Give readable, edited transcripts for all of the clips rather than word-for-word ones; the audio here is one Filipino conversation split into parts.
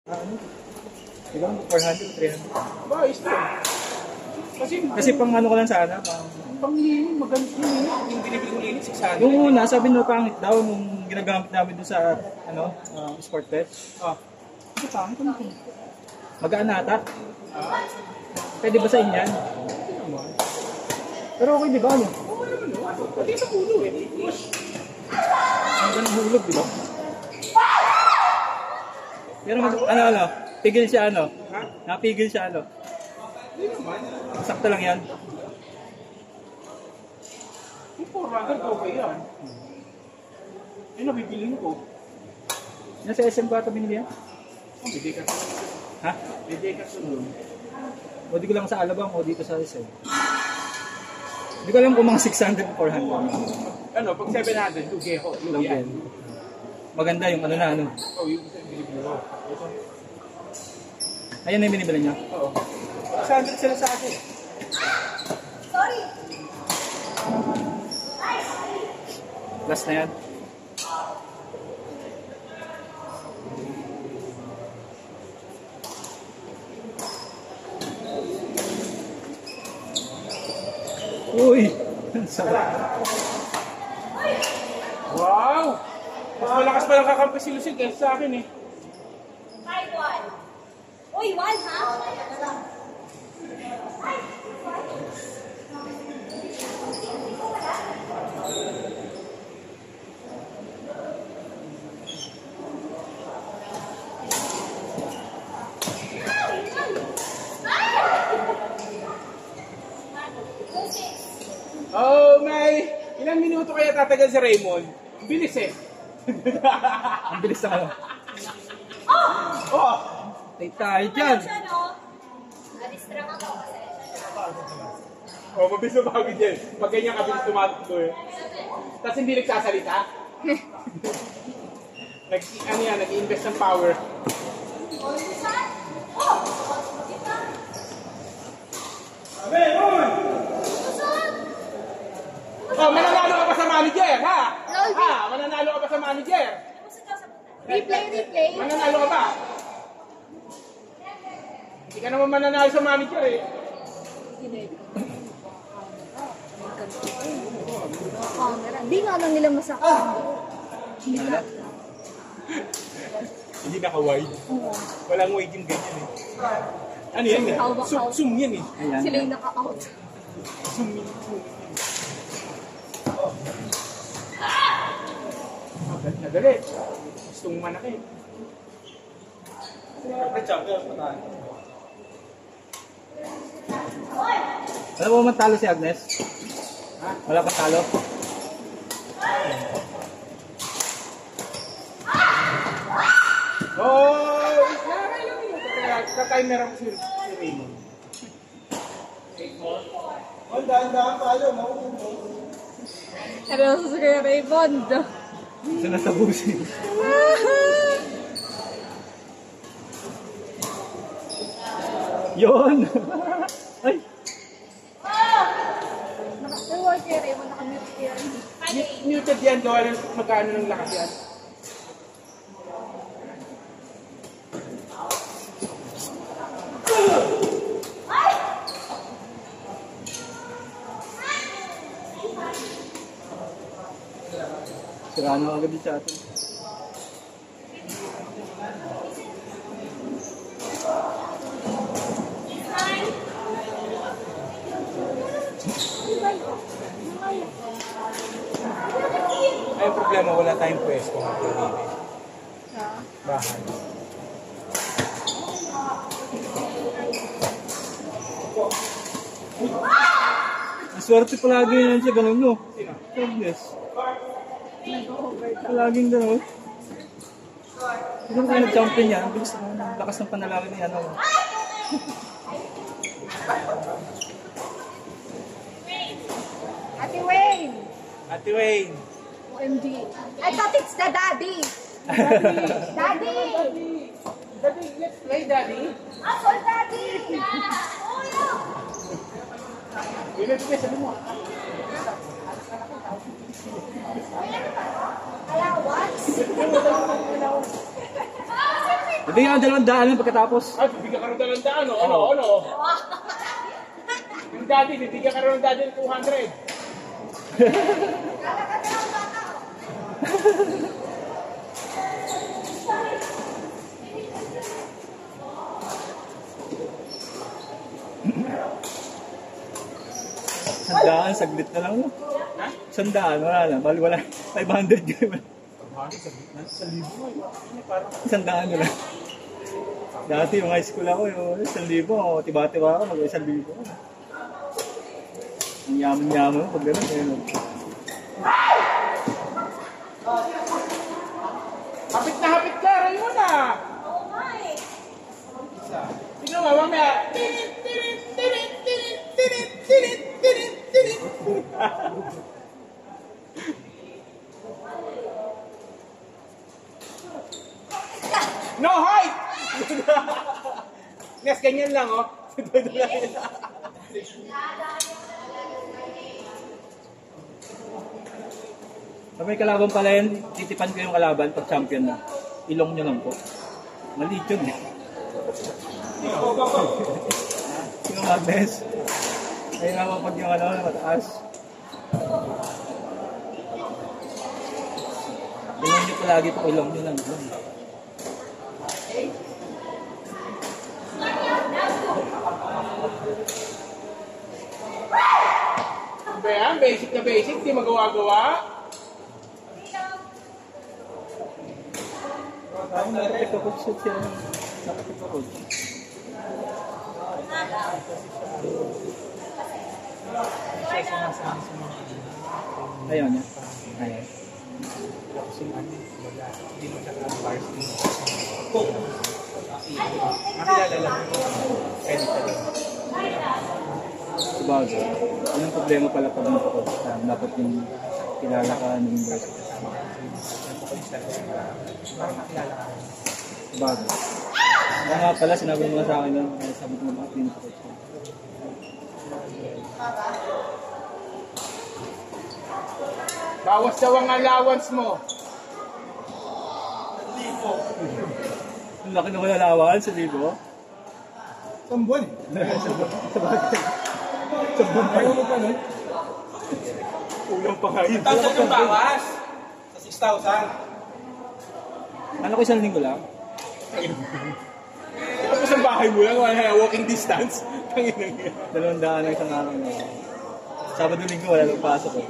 Ano? Ilang 400, 300. Ba, ito. Kasi pang ano ko lang sana, Pang linis, maganda yung binibili ko linis, 600. yung una, sabi nyo pangit daw nung ginagamit namin doon sa ano, sport test. Ito pangit ano? Magaan na ata. Pwede ba sa inyan? Pero okay di ba ano? Oo naman, no? Pati sa ulo eh. Ang ganang hulog di ba? Pero ano, pigil siya ano? Ha? Napigil siya ano? Hindi naman. Sakto lang yan. Yung 400 okay yan. Yung nabibilin ko. Nasa SM ba ito binili yan? Oh, bigay ka sunod. Ha? Bigay ka sunod. O di ko lang sa Alabang o dito sa SM. Hindi ko alam kung mga 600 o 400. Ano, pag 700, lugay ko. Low yan. Maganda yung ano na ano. Oh, yung binibili ko. Ayan na yung binibili niya. Oo. 600 sila sa akin. Sorry. Last na yan. Uy! Sarap. Wow! Mas malakas pa lang kakampi si Lucille kaysa sa akin eh. 5-1. Uy, 1 ha? Oh, may ilang minuto kaya tatagal si Raymond? Bilis eh. Ang bilis na ano. Oh! Tay tayo dyan. Siya, no? Na-distract ako kasi. Oh, mabilis na bago dyan. Pag ganyan kabilis tumatakbo eh. Tapos hindi nagsasalita. Ano yan, nag-invest ng power. Oh, mananalo ka pa sa manager, ha? Ha? Mananalo ka pa sa manager? Replay. Mananalo ka ba? Hindi ka naman mananalo sa manager eh. Camera. Hindi nga lang nila masakit. Hindi naka-wide. Walang wide yung ganyan eh. Ano yan eh? Zoom yan eh. Ayan. Sila yung naka-out. Zoom yan. Nagalit. Gusto mong manakit. Alam mo matalo si Agnes? Ha? Wala pa talo? Oh! Ka-timer ako si Raymond. 8 more. Oh, dahan-dahan tayo. Pero sa Kuya Raymond. Gusto na tapusin. Yun! Ay! Naka-reward Kuya Raymond. Naka-mute Kuya Raymond. Muted yan. Gawa ng magkano ng lakas yan. Sira na agad din sa atin. Ay, problema, wala tayong pwesto ng bahay. Swerte palagi yan siya, ganun no? Sino? Agnes. Palaging ganun. Hindi mo kayo nag-champion yan. Ang bilis ng lakas ng panalangin niya. Ano? Ate Wayne. Ate Wayne. OMG. I thought it's the daddy. Daddy. Daddy, let's play, Daddy. Ako, daddy. Oh, no. Let's play, sabi mo. Allowance? Bibigyan ka ng 200 pagkatapos. Ay, bibigyan ka rin ng daan, ano? Yung daddy, bibigyan ka rin ng daddy ng 200. Sandaan, saglit na lang. No? Ha? Sandaan, wala na. Bali, wala. 500 yun. Sa libo. Parang Sandaan na lang. Dati yung high school ako, yung 1,000. Tiba-tiba ako, mag-1,000. Ang yaman-yaman pag gano'n. Ayun. hapit na hapit ka, Rayon ah! Oo nga eh. Tingnan mo, mamaya. Tinit, tinit, tinit, tinit, tinit, tinit, tinit, tinit. No height! Nes, ganyan lang, oh. Pag may kalaban pala yan, titipan ko yung kalaban pag champion na. Ilong nyo lang po. Maliit yun eh. Yung Agnes. Ayun naman pag yung mataas. Ilong nyo palagi po, ilong nyo lang. Ba yan? Basic na basic, di magawa-gawa. Parang nakapit ako siya. Nakapit ako. Ayun niya. Ayun. Makilala lang. Pwede ka lang. Sabagay. Yun ang problema pala pag napakot. Dapat yung kilala ka ng university. Sabagay. Kaya nga pala, sinabi mo nga sa akin lang, sabi ko mga pinapakot siya. Bawas daw ang allowance mo. Ang laki na malalawan sa libo. Sambon. Sabagay. Sabon pa yun pa nun. Ulang pa nga yun. 1,000 yung bawas sa 6,000. Ano ko isang linggo lang? Tapos ang bahay mo lang, wala walking distance. Tanginang yan. 200 na isang araw na. Sabado linggo wala lang pasok ko.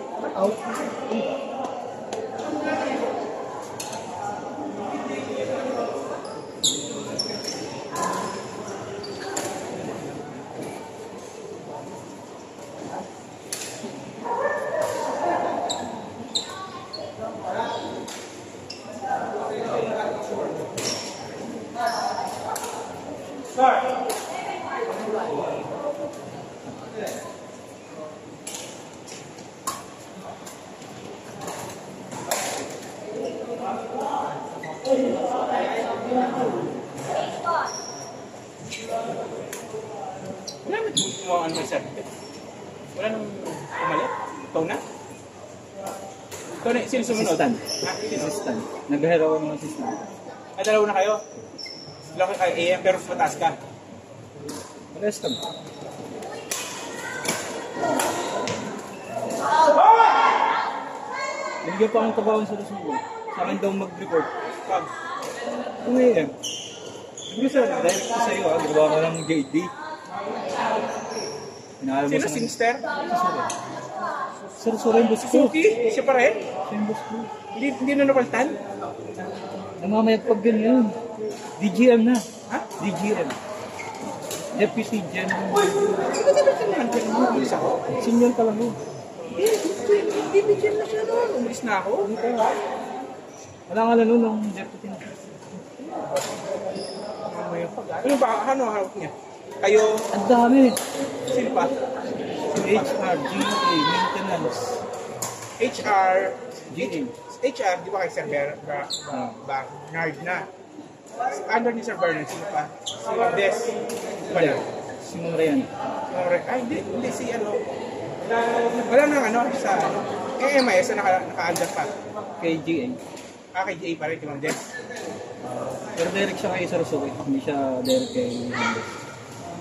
Wala naman gumawa ano sa wala nang pumalit? Ikaw na? Ikaw na, sino sumunod? Assistant. Ha? Sino? Assistant. Nag-hire ako ng assistant. Ay, dalawa na kayo? Dalawa kayo AM pero mas mataas ka. Rest lang. Nagigyan pa akong trabaho sa Lusubo. Sa akin daw mag-report. Pag. Kung AM. Siguro sir, direct ko sa iyo, gawa ko ng JD. Pinaalam mo Sino? sa Sinister? Sir, sorry yung boss ko. Suki? Siya pa rin? Siya yung boss ko. Hindi na napalitan? Namamayagpag ganyan. DGM na. Ha? DGM. Deputy General. Ito talaga nandiyan mo. Umalis ako. Senior ka lang mo. Hindi bigyan na siya noon. Umalis na ako. Wala nga lang nun ng deputy na. Ano ba? Ano hawak niya? Kayo? Ang dami. Sino pa? HR, GA, maintenance. HR. GA. HR, di ba kay Sir Bernard na? Under ni Sir Bernard, sino pa? Si Des. Wala. Simon Rayan. Ay, hindi si ano. Wala nang ano sa ano. Kay MIS na naka-under pa. Kay GA. Kay GA pa rin, si Ma'am Des. Pero direct siya kay Sarsuke, hindi siya direct kay Hernandez.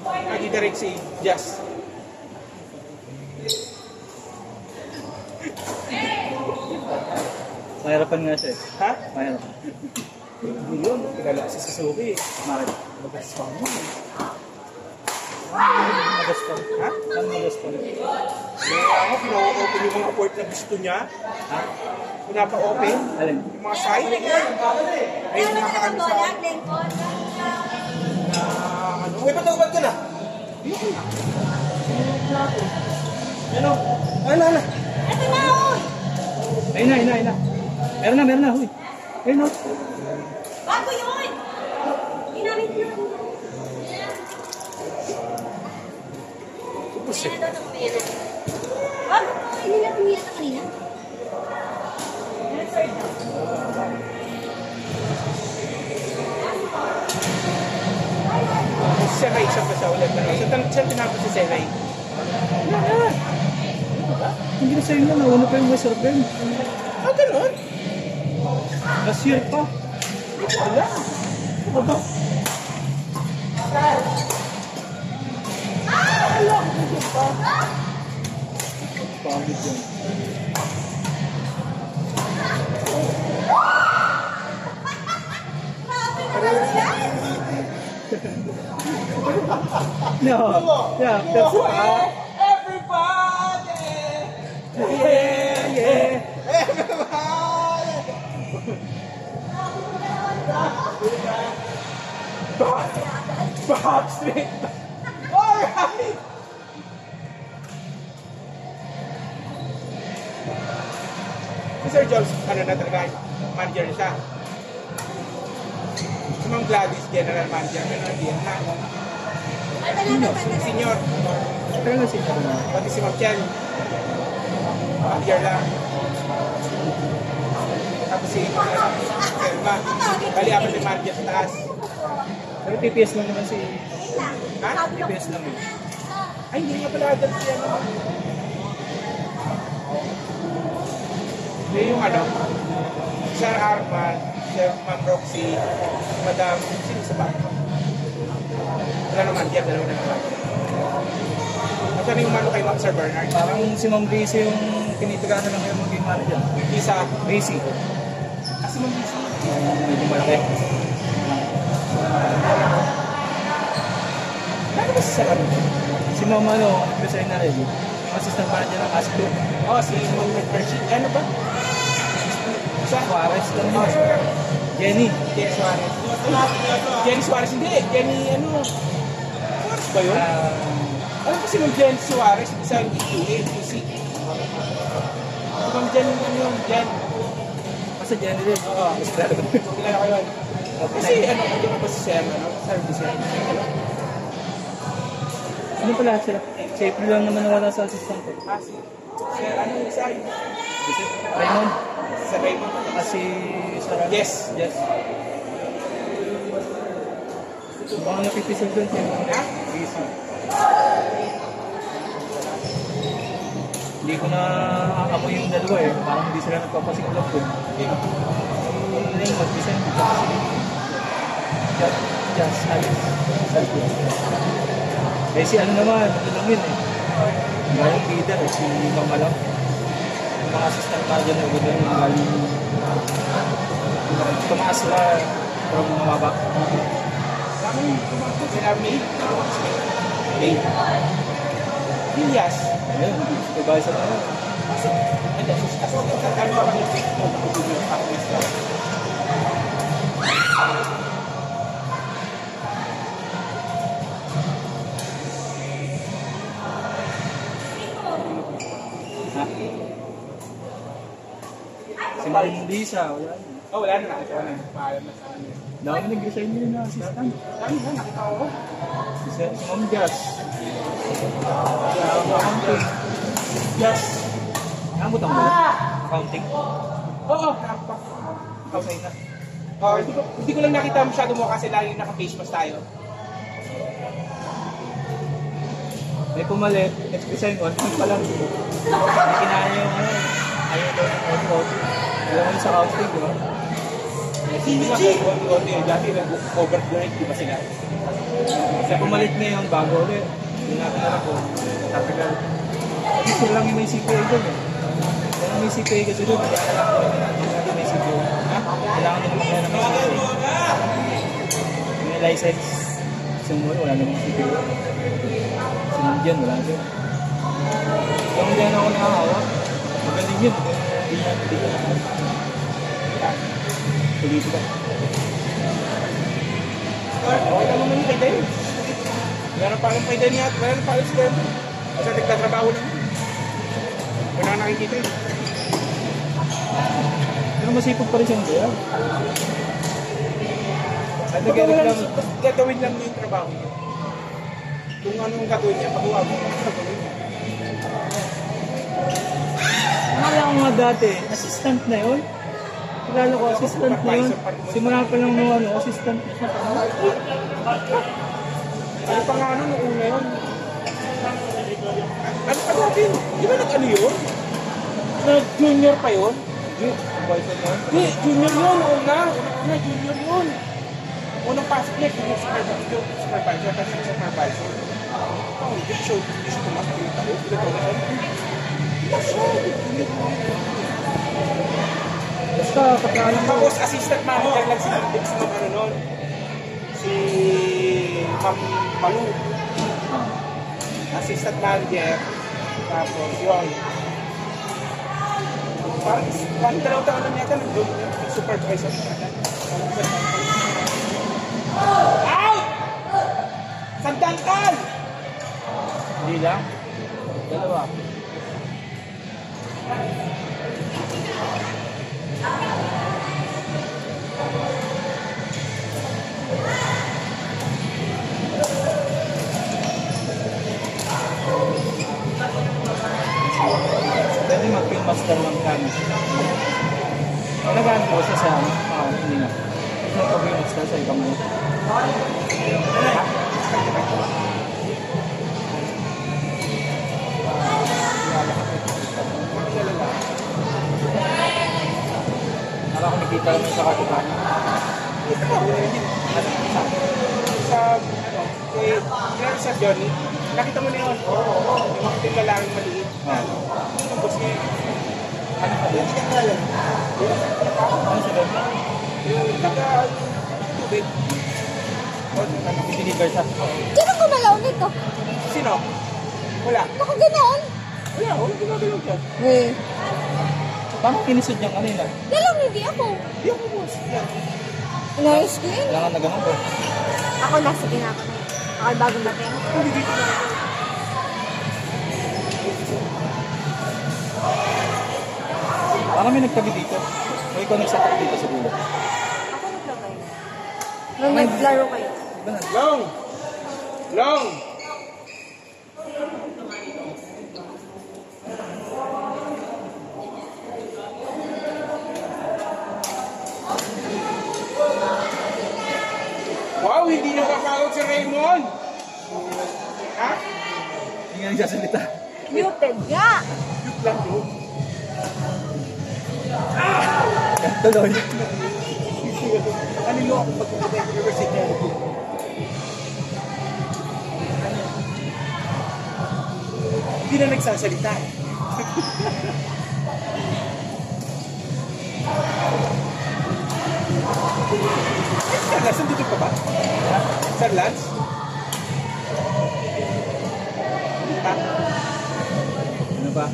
Nakita rin si Jazz. Mahirapan nga siya eh. Ha? Mahirapan. Yun, kilala si Suzuki. Bakit? Magas pa mo. Magas pa. Ha? Ano magas pa? Ako, pina-open yung mga port na gusto niya. Ha? Pinapa-open. Alin? Yung mga site. Ay, nakakaano sa... ano? Uy, ba't nagubad ka na? Ano? Ano, ano? Ito na, oh! Ayun na, ayun na, ayun na. Meron na, huy. Ayun na. Bago yun! Ginamit na. Supos eh. Bago ko, hindi na tumira na kanina. Si Senay, isa pa siya ulit. Saan tinapos si Senay? Hindi na sa'yo na, nauna pa yung West Urban. Ah, ganun? Last year pa. Wala. Ano ba? Pagod yun. No. Yeah, that's Everybody! yeah. Backstreet! Alright! Si Sir Jones, ano na talaga, manager na siya. Si Ma'am Gladys, general manager, ano na din na. Senior, Pero nga siya na. pati si Ma'am Chen, manager lang. Tapos si Selma, bali apat yung manager sa taas. Pero TPS lang naman si... Ha? TPS lang eh. Ay, hindi nga pala dyan siya naman. Hindi yung ano, Sir Arman, Sir Ma'am Roxy, Madam, sino sa ba? Wala naman, diyan, dalawa na naman. Nasaan yung umano kay Ma'am Sir Bernard? Parang si Ma'am Gracie yung tinitagasan lang kayo maging manager. Isa, Gracie. si Ma'am Lisa. Medyo malaki. Ano ba si Sir ano? Si Ma'am ano, nag-resign na rin. Yung assistant manager ng Asco. Oh, si Ma'am Hershey. Ano ba? Sa Suarez lang yun. Jenny. Jenny Suarez. Jenny Suarez, hindi. Jenny, ano? Suarez ba yun? Alam ko si Ma'am Jenny Suarez, isa yung QA, QC. Si Ma'am Jenny, ano yun? Jen. Basta Jenny rin. Oo. Kilala ko yun. Kasi ano, hindi ko ba si Sam, ano? Service yan. Ano pala sila? Si April lang naman nawala sa assistant ko. Ah, si ano yung isa? Raymond. Sa Raymond. Si Sarah. Yes. Yes. Mukhang napipisag doon siya. Ha? Busy. Hindi ko na amoy yung dalawa eh. Parang hindi sila nagpapasiklap doon. Raymond, isa yung Just Alice. Eh si ano naman, ano lang yun eh. Yung leader eh, si Mamalang. Yung mga assistant manager na gano'n yung galing tumaas sila from mababa. Sila May. May. Yes. Ayun, iba isa na yun. Ano ba kami fake mo? Ha? Si Maring Lisa, wala na. Oh, wala na. Nakita na. Paalam na sa amin. Dami nag-resign yun na assistant. Dami na, nakita ko. Si Ma'am Jazz. Accounting. Yes. Nakabutang mo? Accounting. Oo. Okay na. Oh, hindi ko lang nakita masyado mo kasi lagi naka-face mask tayo. May pumalit, nag-resign 1 month pa lang. Hindi kinaya yung ano, ayaw daw ng auto. Alam mo sa accounting, di ba? Dati nag-overnight, di ba sila? Kasi pumalit ngayon, bago ulit. Yung nakita ko, tatagal. Kasi sila lang yung may CPA doon eh. Kaya may CPA kasi doon, kaya kailangan ko naman may CPA. Ha? Kailangan nila kaya na may CPA. May license. Sumuli, wala namang CPA. Sunod yan, wala din. Kung hindi na ako nakahawak, magaling yun. Hindi ka naman. Politika. Okay lang naman yung kay Dave. Meron pa akong kay Dave niya at meron pa akong sila. Kasi nagtatrabaho lang. Wala na nakikita yun. Pero masipag pa rin siyang kaya. At Baka wala nag-reklamo. lang, gagawin lang yung trabaho niya. Kung anong gagawin niya, pag-uwag mo, gagawin niya. Akala ko nga dati, assistant na yun. Kilala ko, assistant na yun. Simula pa lang nung assistant na siya. Ano pa nga nung una yun? Ano pa dati? Di ba nag-ano yun? Nag-junior pa yun? Di, junior yun, una. Una, junior yun. Unang pasok niya, junior supervisor, tapos yung supervisor. Oh, hindi siya tumasok yung tao. Hindi siya. Basta, pagkaalam ko. Tapos assistant manager lang si Index ng ano nun. Si Ma'am Malu. Assistant manager. Tapos yun. Parang dalawang taon lang yata nandun yung supervisor. Out! Sandangkal! Hindi lang. Dalawa. Pwede mag-film master lang kami. Nag-ano ko siya sa hindi na. Nag-film master sa ibang mo. Naka ko nakita naman sa katipan. Sa ano, kaya sa Johnny, nakita mo na yun. Yung mga lalaki maliit. Yung boss niya. Ano ka din? Ano siya doon? Yung taga-tubig. Deliver siya. Sino gumalaw nito? Sino? Wala. Nakaganoon? Wala, wala gumagalaw dyan. Eh, Paano kinisod niyang kanina? dalang hindi ako. Di ako boss. Yan. Inayos ko yun. Kailangan na ganun ko. Ako nasa ginagawa. Ako ay bagong dating. Hindi dito na. Parang may nagtabi dito. O ikaw nagsatak dito sa dulo. Ako naglagay. Nung naglaro kayo. Iba na. Long! Long! Wow, hindi nakakawag si Raymond! Ha? Hindi nga nagsasalita. Muted nga. Cute lang doon. Tuloy. Ano yung ako pag-uwi ng university? Hindi na nagsasalita. Sir Lance, nandito ka ba? Sir Lance? Ha? Ano ba?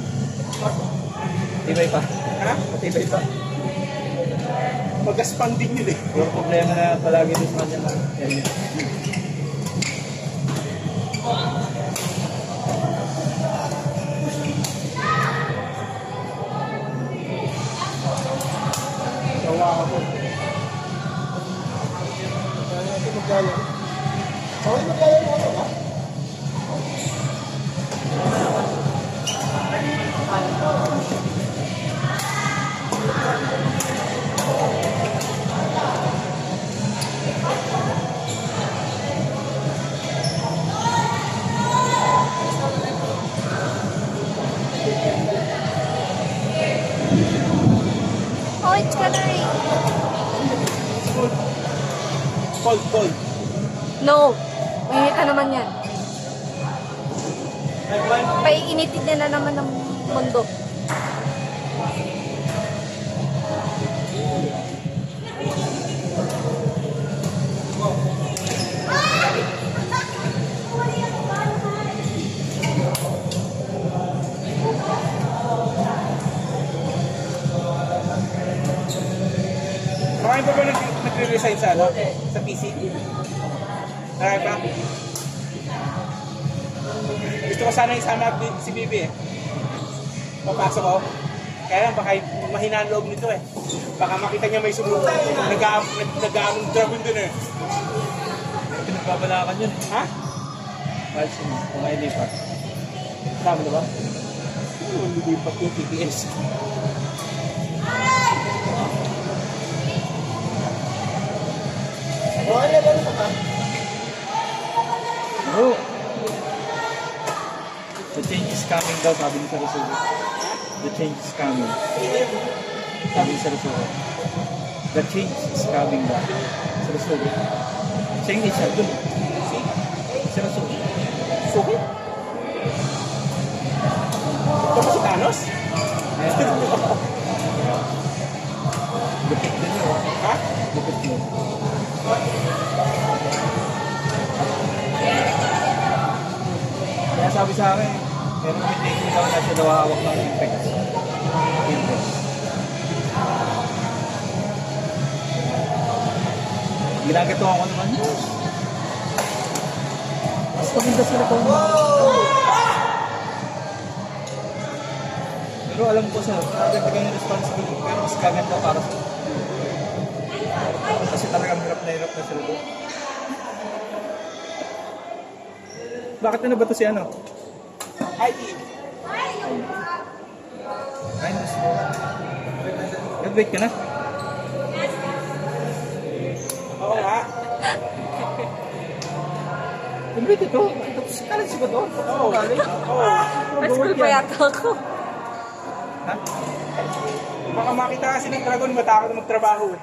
Matibay pa. Ha? Matibay pa. Magaspang din yun eh. Yung problema na palagi doon sa kanya. Yan yun. Tawa ako. Ito magkala. Sorry, magkala mo ako ba? Oh, it's gonna rain. Cold. No. Mainit na naman yan. Paiinitin na naman ng mundo. Marami pa ba nagre-resign sa ano? Sa PC? Marami pa? Gusto ko sana isama si Bibi eh. Papasok ko. Kaya lang baka mahina ang loob nito eh. Baka makita niya may sumunod. Nag-aamong dragon dun eh. Pinagbabalakan yun. Ha? Mahal siya kung may lipat. Tama na ba? Hindi pa yung TPS. Bro, the change is coming daw, sabi ni Sarasugo. The change is coming. Sabi ni Sarasugo. The change is coming daw. Sarasugo. Siya yung isa dun. Sarasugo. Suki? Ito ba si Thanos? Lupit din yun. Ha? Lupit mo. Kaya sabi sa akin, meron kami taking daw na siya daw hawak ng Impex. Ginagatawan ko naman. Mas maganda sila kung pero alam ko sa nagdagdagan yung responsibility pero mas kaganda para sa kasi talagang hirap na sila doon. Bakit na ba ito si ano? ID. Ay, mas mo. Nag-wait ka na? Oo nga. Nag-wait ito. Tapos college ba ito? Oo. Oo. High school pa yata ako. Ha? Baka makita kasi ng dragon, matakot na magtrabaho eh.